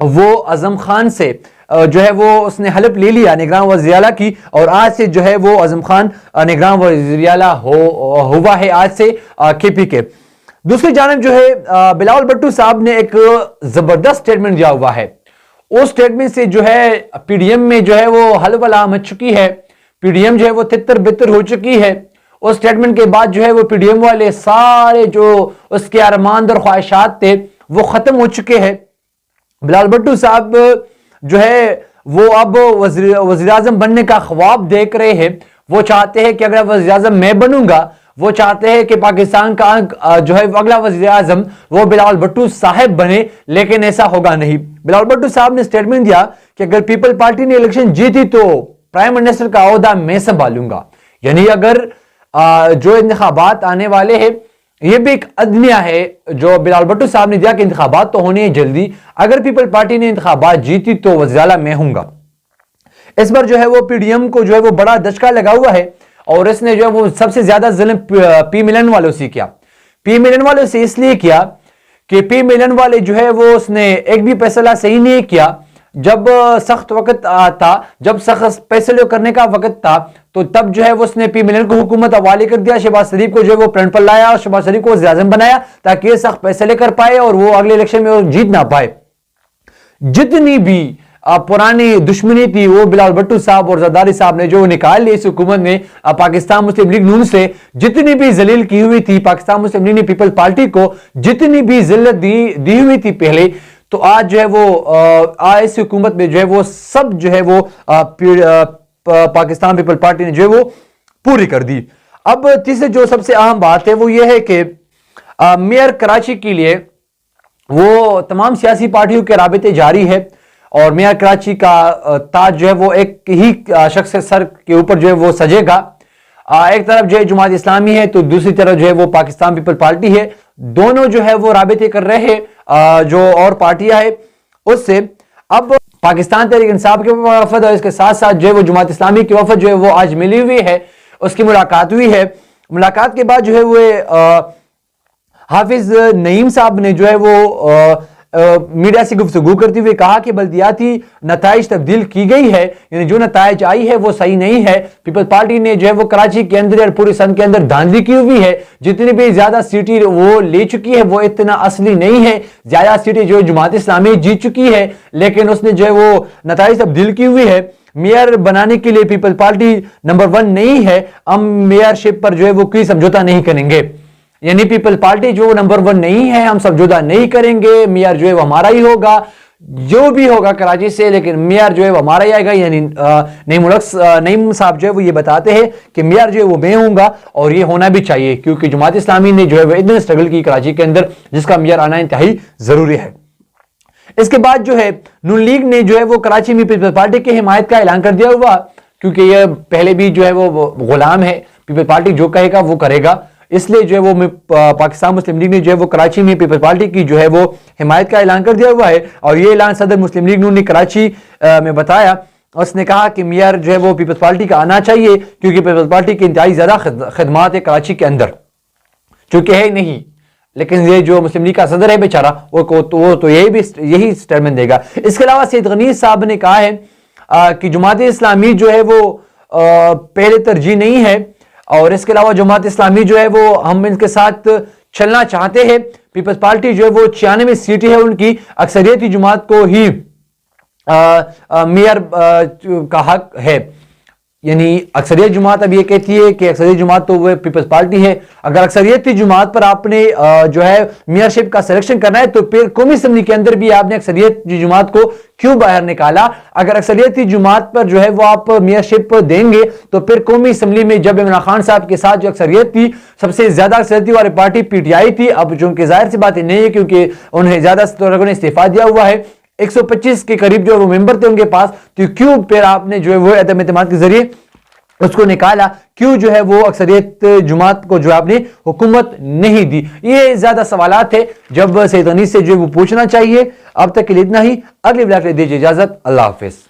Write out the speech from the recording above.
وہ اعظم خان سے جو ہے وہ اس نے حلف لے لیا نگراں وزیر اعلیٰ کی، اور آج سے جو ہے وہ اعظم خان نگراں وزیر اعلیٰ ہوا ہے آج سے کے پی کے۔ دوسری جانب جو ہے بلاول بھٹو صاحب نے ایک زبردست سٹیٹمنٹ دیا ہوا ہے، اس سٹیٹمنٹ سے جو ہے پی ڈی ایم میں جو ہے وہ ہلبلا مچ چکی ہے، پی ڈی ایم جو ہے وہ تتر بتر ہو چکی ہے۔ اس سٹیٹمنٹ کے بعد جو ہے وہ پی ڈی ایم والے سارے جو اس کے ارمان اور خواہشات تھے وہ ختم ہو چکے ہیں۔ بلاول بھٹو صاحب جو ہے وہ اب وزیر اعظم بننے کا خواب دیکھ رہے ہیں، وہ چاہتے ہیں کہ اگر وزیر اعظم میں بنوں گا، وہ چاہتے ہیں کہ پاکستان کا جو ہے اگلا وزیر اعظم وہ بلاول بھٹو صاحب بنے، لیکن ایسا ہوگا نہیں۔ بلاول بھٹو صاحب نے سٹیٹمنٹ دیا کہ اگر پیپل پارٹی نے الیکشن جیتی تو پرائم منسٹر کا عہدہ میں سنبھالوں گا، یعنی اگر جو انتخابات آنے والے ہیں، یہ بھی ایک ادنیہ ہے جو بلاول بھٹو صاحب نے دیا کہ انتخابات تو ہونے ہیں جلدی، اگر پیپل پارٹی نے انتخابات جیتی تو وزیر اعلیٰ میں ہوں گا۔ اس پر جو ہے وہ پی ڈی ایم کو جو ہے وہ بڑا دھچکا لگا ہوا ہے، اور اس نے جو ہے وہ سب سے زیادہ ظلم پی ملن والوں سے کیا۔ پی ملن والوں سے اس لیے کیا کہ پی ملن والے جو ہے وہ اس نے ایک بھی فیصلہ صحیح نہیں کیا۔ جب سخت وقت تھا، جب سخت فیصلے کرنے کا وقت تھا، تو تب جو ہے وہ اس نے پی ملن کو حکومت حوالے کر دیا، شہباز شریف کو جو ہے وہ پلنٹ پر لایا اور شہباز شریف کو وزیر اعظم بنایا تاکہ یہ سخت فیصلے کر پائے اور وہ اگلے الیکشن میں جیت نہ پائے۔ جتنی بھی پرانی دشمنی تھی وہ بلاول بھٹو صاحب اور زرداری صاحب نے جو نکال لی اس حکومت نے پاکستان مسلم لیگ نون سے، جتنی بھی ذلیل کی ہوئی تھی پاکستان مسلم لیگ نے پیپل پارٹی کو، جتنی بھی ذلت دی ہوئی تھی پہلے، تو آج جو ہے وہ اس حکومت میں جو ہے وہ سب جو ہے وہ پاکستان پیپل پارٹی نے جو ہے وہ پوری کر دی۔ اب تیسرے جو سب سے اہم بات ہے وہ یہ ہے کہ میئر کراچی کے لیے وہ تمام سیاسی پارٹیوں کے رابطے جاری ہے، اور میئر کراچی کا تاج جو ہے وہ ایک ہی شخص سر کے اوپر جو ہے وہ سجے گا۔ ایک طرف جو ہے جماعت اسلامی ہے تو دوسری طرف جو ہے وہ پاکستان پیپل پارٹی ہے، دونوں جو ہے وہ رابطے کر رہے ہیں جو اور پارٹیاں ہیں اس سے۔ اب پاکستان تحریک انصاف کے وفد اور اس کے ساتھ ساتھ جو ہے وہ جماعت اسلامی کی وفد جو ہے وہ آج ملی ہوئی ہے، اس کی ملاقات ہوئی ہے۔ ملاقات کے بعد جو ہے وہ حافظ نعیم صاحب نے جو ہے وہ میڈیا سے گفتگو کرتے ہوئے کہا کہ بلدیاتی نتائج تبدیل کی گئی ہے، یعنی جو نتائج آئی ہے وہ صحیح نہیں ہے۔ پیپل پارٹی نے جو ہے وہ کراچی کے اندر اور پوری سندھ کے اندر دھاندلی کی ہوئی ہے، جتنی بھی زیادہ سیٹیں وہ لے چکی ہے وہ اتنا اصلی نہیں ہے، زیادہ سیٹیں جو جماعت اسلامی جیت چکی ہے، لیکن اس نے جو ہے وہ نتائج تبدیل کی ہوئی ہے۔ میئر بنانے کے لیے پیپل پارٹی نمبر 1 نہیں ہے، ہم میئر شپ پر جو ہے وہ کوئی سمجھوتا نہیں کریں گے، یعنی پیپل پارٹی جو نمبر 1 نہیں ہے، ہم سمجھوتا نہیں کریں گے، میئر جو ہے وہ ہمارا ہی ہوگا، جو بھی ہوگا کراچی سے، لیکن میئر جو ہے وہ ہمارا ہی آئے گا۔ یعنی نعیم صاحب جو ہے وہ یہ بتاتے ہیں کہ میئر جو ہے وہ میں ہوں گا، اور یہ ہونا بھی چاہیے کیونکہ جماعت اسلامی نے جو ہے وہ اتنے سٹرگل کی کراچی کے اندر، جس کا میئر آنا انتہائی ضروری ہے۔ اس کے بعد جو ہے نون لیگ نے جو ہے وہ کراچی میں پیپل پارٹی کی حمایت کا اعلان کر دیا ہوا، کیونکہ یہ پہلے بھی جو ہے وہ غلام ہے، پیپل پارٹی جو کہے گا وہ کرے گا، اس لیے جو ہے وہ پاکستان مسلم لیگ نے جو ہے وہ کراچی میں پیپل پارٹی کی جو ہے وہ حمایت کا اعلان کر دیا ہوا ہے، اور یہ اعلان صدر مسلم لیگ نون نے کراچی میں بتایا۔ اس نے کہا کہ میئر جو ہے وہ پیپلز پارٹی کا آنا چاہیے کیونکہ پیپلز پارٹی کی انتہائی زیادہ خدمات ہے کراچی کے اندر، چونکہ ہے نہیں، لیکن یہ جو مسلم لیگ کا صدر ہے بیچارہ وہ تو یہی سٹیٹمنٹ دے گا۔ اس کے علاوہ سید غنی صاحب نے کہا ہے کہ جماعت اسلامی جو ہے وہ پہلے ترجیح نہیں ہے، اور اس کے علاوہ جماعت اسلامی جو ہے وہ ہم ان کے ساتھ چلنا چاہتے ہیں۔ پیپلز پارٹی جو ہے وہ 96 سیٹیں ہیں ان کی، اکثریتی جماعت کو ہی میئر کا حق ہے، یعنی اکثریت جماعت اب یہ کہتی ہے کہ اکثریت جماعت تو وہ پیپلز پارٹی ہے، اگر اکثریتی جماعت پر آپ نے جو ہے میئرشپ کا سلیکشن کرنا ہے تو پھر قومی اسمبلی کے اندر بھی آپ نے اکثریتی جماعت کو کیوں باہر نکالا؟ اگر اکثریتی جماعت پر جو ہے وہ آپ میئرشپ دیں گے تو پھر قومی اسمبلی میں جب عمران خان صاحب کے ساتھ جو اکثریت تھی، سب سے زیادہ اکثریتی والی پارٹی پی ٹی آئی تھی، اب جو کہ ظاہر سی باتیں نہیں ہے کیونکہ انہیں زیادہ لوگوں نے استعفا دیا ہوا ہے، 125 کے قریب جو وہ ممبر تھے ان کے پاس، تو کیوں پھر آپ نے جو ہے وہ عدم اعتماد کے ذریعے اس کو نکالا؟ کیوں جو ہے وہ اکثریت جماعت کو جو آپ نے حکومت نہیں دی؟ یہ زیادہ سوالات ہے جب سید غنی سے جو ہے وہ پوچھنا چاہیے۔ اب تک کے لیے اتنا ہی، اگلی ویڈیو کے لیے دیجیے اجازت، اللہ حافظ۔